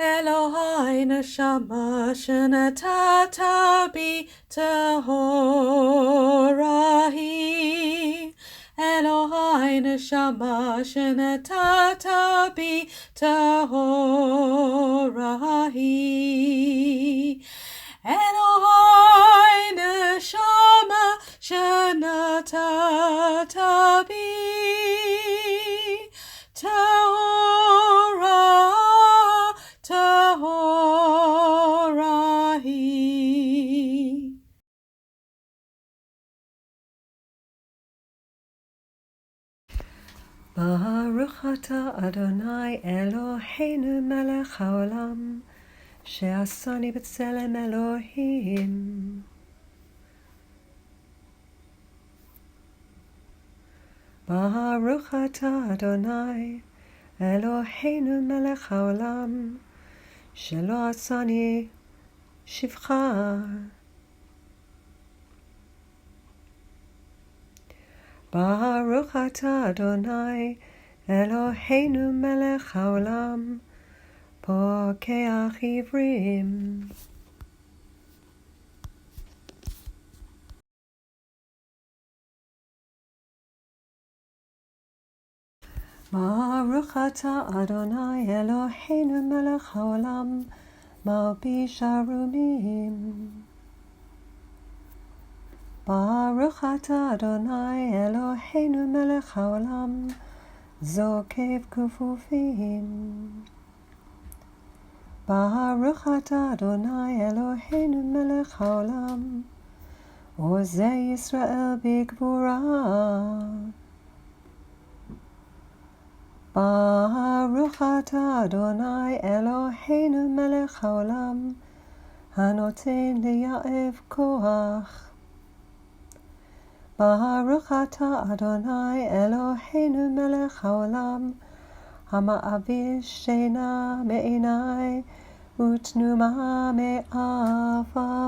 Eloheinu shama shenatata bi tehorahi. Eloheinu shama shenatata bi tehorahi. Eloheinu shama shenatata bi Tahorahi. Baruch atah Adonai Eloheinu melech haolam, she'asani b'tselem Elohim. Baruch atah Adonai Eloheinu melech haolam, shelo asani shivcha. Baruch atah Adonai Eloheinu melech haolam, pokeach ivrim. Baruch atah Adonai Eloheinu melech haolam, malbish arumim. Baruch atah Adonai Eloheinu melech haolam, zokev kufufim. Baruch atah Adonai Eloheinu melech haolam, ozeh Yisrael b'gvura. Baruch atah Adonai Eloheinu melech haolam, hanoten liyaev koach. Baruch atah Adonai Eloheinu melech haolam, hama'avir sheina me'inai utnuma me'afapai.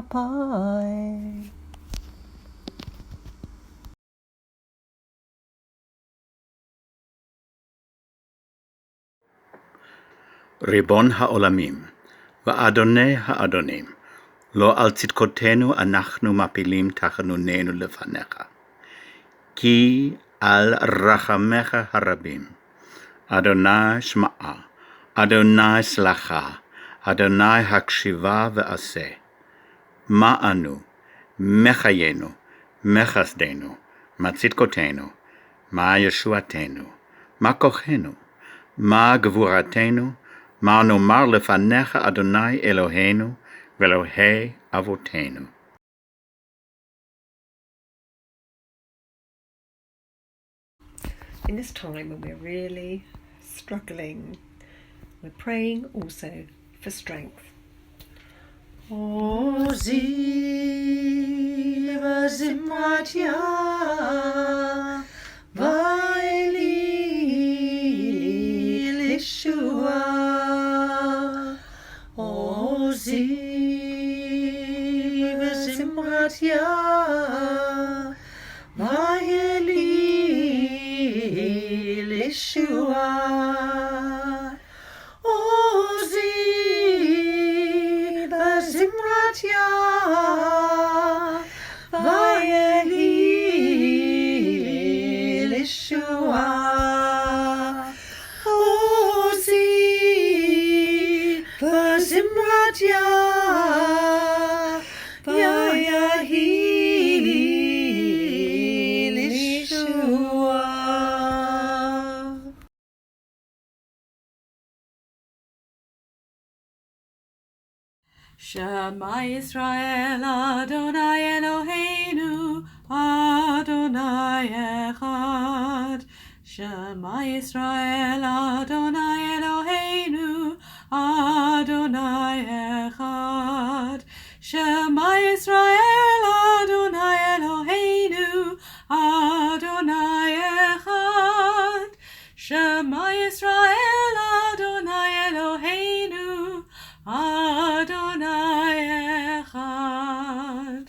ריבון העולמים, ואדוני האדונים, לא על צדקותינו אנחנו מפילים תחנוננו לפניך, כי על רחמך הרבים. אדוני שמעה, אדוני סלחה, אדוני הקשיבה ועשה. מה אנו, מחיינו, מחסדנו, מה צדקותינו, מה ישועתנו, מה כוחנו, מה גבורתנו, מה נאמר לפניך אדוני אלוהינו ואלוהי אבותינו. In this time when we're really struggling, we're praying also for strength. Ozi v'zimratya v'eli lishua. Ozi v'zimratya v'eli lishua. Ozi v'zimratya v'eli lishua. Ozi v'zimratya v'eli lishua. Shema Yisrael Adonai Eloheinu Adonai Echad. Shema Yisrael Adonai Eloheinu Adonai Echad. Shema Yisrael Adonai Eloheinu Adonai Echad. Shema Yisrael Adonai Eloheinu Adonai Echad.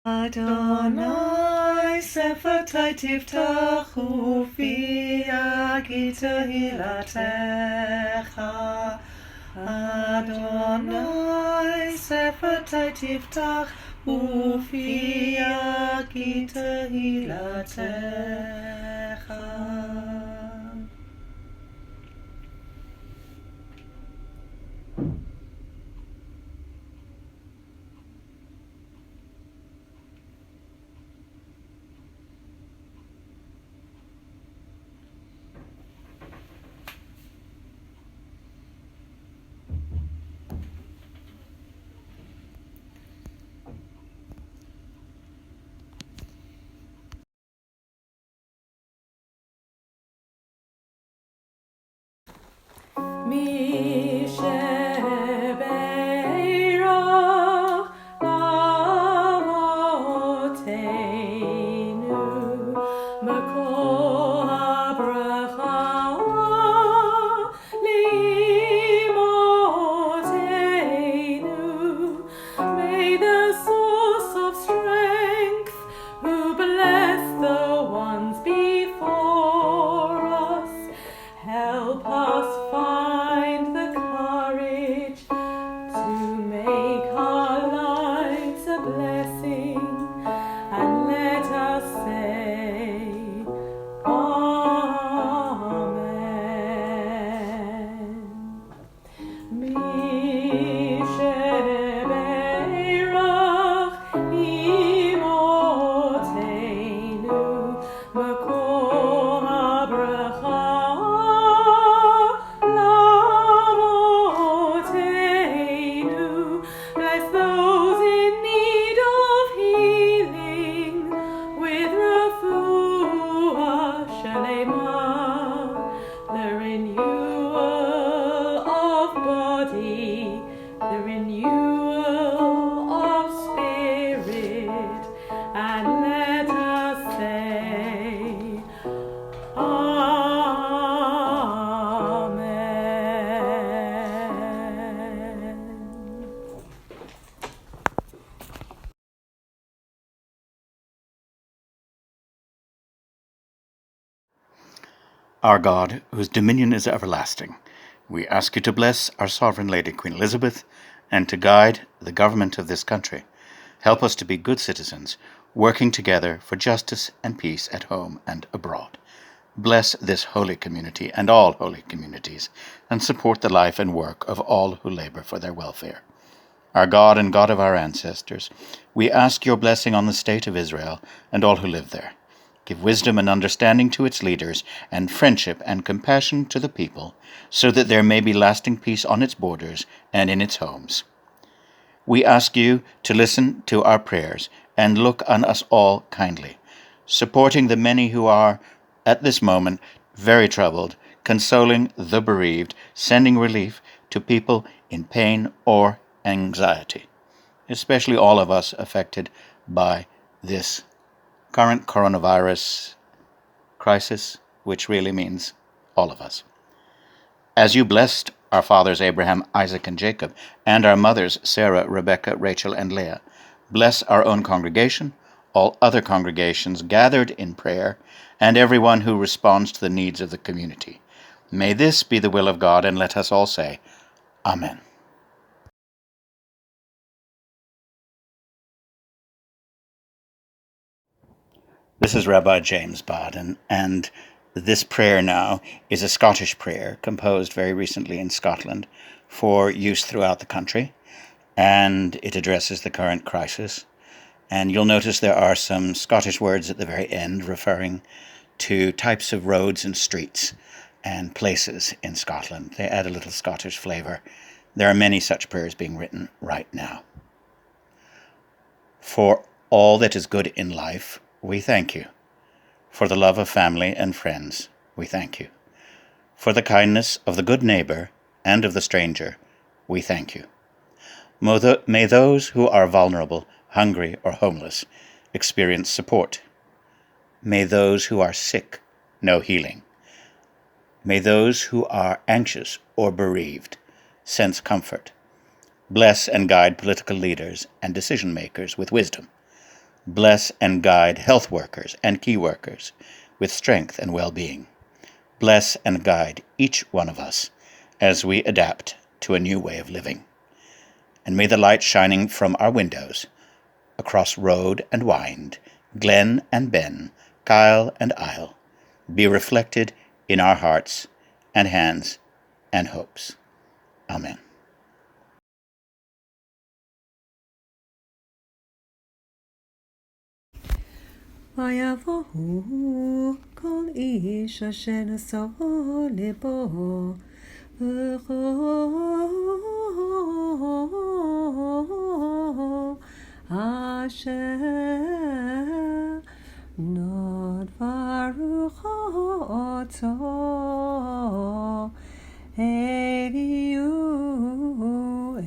Adonai Shabbatai tiftach ufi agita hilatecha. Adonai Shabbatai tiftach ufi agita hilatecha. Mi shebeirach avoteinu makol habracha limotenu. May the source of strength, who bless the ones before us, help us find the courage to make our lives a blessing, and let us say Amen. Mi shebeirach imotenu makol habracha lamotenu. Bless those in need of healing with refuah shalema, the renewal of body, the renewal of spirit, and let us say Amen. Our God, whose dominion is everlasting, we ask you to bless our Sovereign Lady, Queen Elizabeth, and to guide the government of this country. Help us to be good citizens, working together for justice and peace at home and abroad. Bless this holy community and all holy communities, and support the life and work of all who labor for their welfare. Our God and God of our ancestors, we ask your blessing on the state of Israel and all who live there. Give wisdom and understanding to its leaders, and friendship and compassion to the people, so that there may be lasting peace on its borders and in its homes. We ask you to listen to our prayers and look on us all kindly, supporting the many who are, at this moment, very troubled, consoling the bereaved, sending relief to people in pain or anxiety, especially all of us affected by this current coronavirus crisis, which really means all of us. As you blessed our fathers Abraham, Isaac, and Jacob, and our mothers Sarah, Rebecca, Rachel, and Leah, bless our own congregation, all other congregations gathered in prayer, and everyone who responds to the needs of the community. May this be the will of God, and let us all say, Amen. This is Rabbi James Baden, and this prayer now is a Scottish prayer composed very recently in Scotland for use throughout the country, and it addresses the current crisis. And you'll notice there are some Scottish words at the very end referring to types of roads and streets and places in Scotland. They add a little Scottish flavor. There are many such prayers being written right now. For all that is good in life, we thank you. For the love of family and friends, we thank you. For the kindness of the good neighbor and of the stranger, we thank you. May those who are vulnerable, hungry, or homeless experience support. May those who are sick know healing. May those who are anxious or bereaved sense comfort. Bless and guide political leaders and decision makers with wisdom. Bless and guide health workers and key workers with strength and well-being. Bless and guide each one of us as we adapt to a new way of living. And may the light shining from our windows, across road and wind, glen and ben, kyle and isle, be reflected in our hearts and hands and hopes. Amen. ויבואו כל איש אשר נשא לבו אשר נדברו אותו הביאו את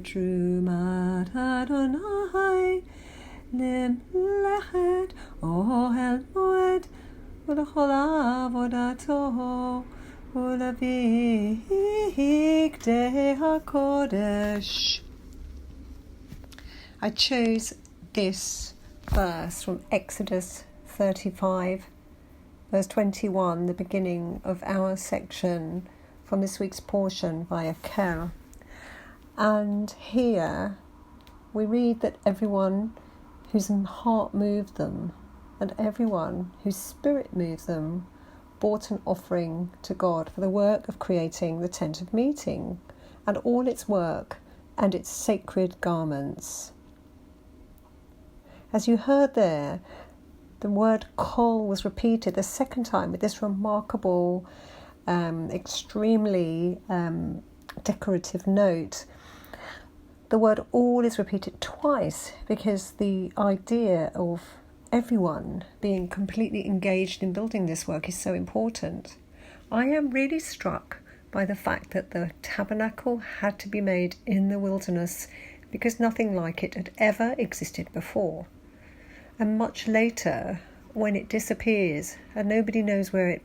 תרומת אדוני למלאכת אוהל מועד ולכל עבודתו ולבגדי הקודש. I chose this verse from Exodus 35, verse 21, the beginning of our section from this week's portion via Kel. And here we read that everyone whose heart moved them and everyone whose spirit moved them brought an offering to God for the work of creating the tent of meeting and all its work and its sacred garments. As you heard there, the word kol was repeated the second time with this remarkable, extremely decorative note. The word all is repeated twice because the idea of everyone being completely engaged in building this work is so important. I am really struck by the fact that the tabernacle had to be made in the wilderness because nothing like it had ever existed before. And much later, when it disappears and nobody knows where it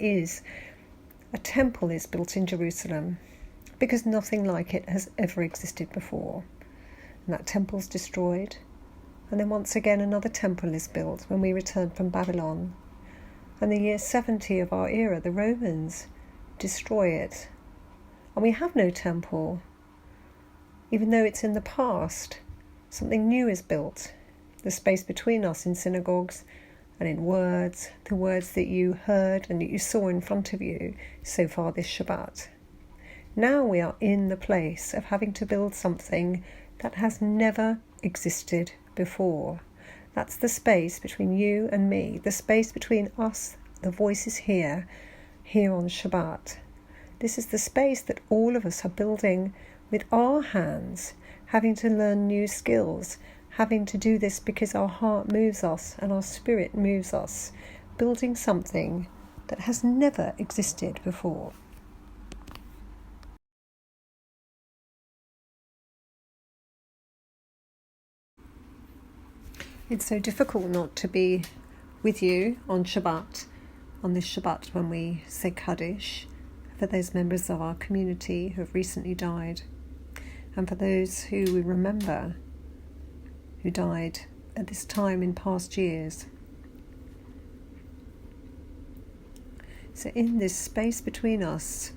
is, a temple is built in Jerusalem because nothing like it has ever existed before. And that temple's destroyed. And then once again another temple is built when we return from Babylon. And the year 70 of our era, the Romans destroy it. And we have no temple. Even though it's in the past, something new is built. The space between us in synagogues and in words, the words that you heard and that you saw in front of you so far this Shabbat. Now we are in the place of having to build something that has never existed before. That's the space between you and me, the space between us, the voices here on Shabbat. This is the space that all of us are building with our hands, having to learn new skills, having to do this because our heart moves us and our spirit moves us, building something that has never existed before. It's so difficult not to be with you on Shabbat, on this Shabbat when we say Kaddish, for those members of our community who have recently died, and for those who we remember who died at this time in past years. So in this space between us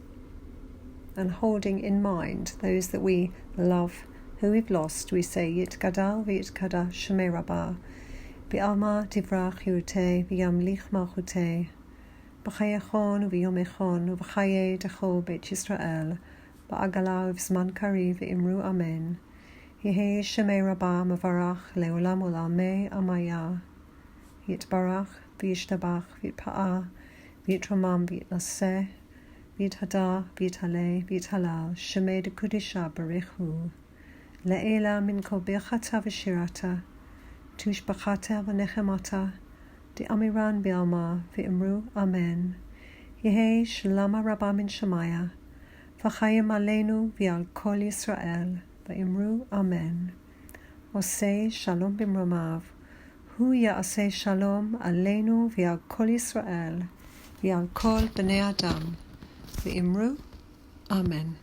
and holding in mind those that we love, who we've lost, we say Yitkadal v'yitkada Shemei Rabbah B'alma tivrach yirutei v'yamlich malchutei b'chayachon v'yomechon v'chayei techol Beit Yisrael ba'agala v'zman kariv v'imru amen. Yehei Shemei Rabbah mevarach le'olam olamei amaya Yitbarach v'yishtabach v'yitpa'ah v'yitramam v'yitnaseh v'yithada v'yithaleh v'yithalal Shemei dekudisha barechu Le'ela min kol birchata v'shirata tushbachata v'nechemata de'amiran b'alma v'imru amen. Yehei shalama rabba min shamaya v'chayim aleinu v'al kol Yisrael v'imru amen. Osei shalom b'mromav hu ya'aseh shalom aleinu v'al kol Yisrael v'al kol b'nei adam v'imru amen.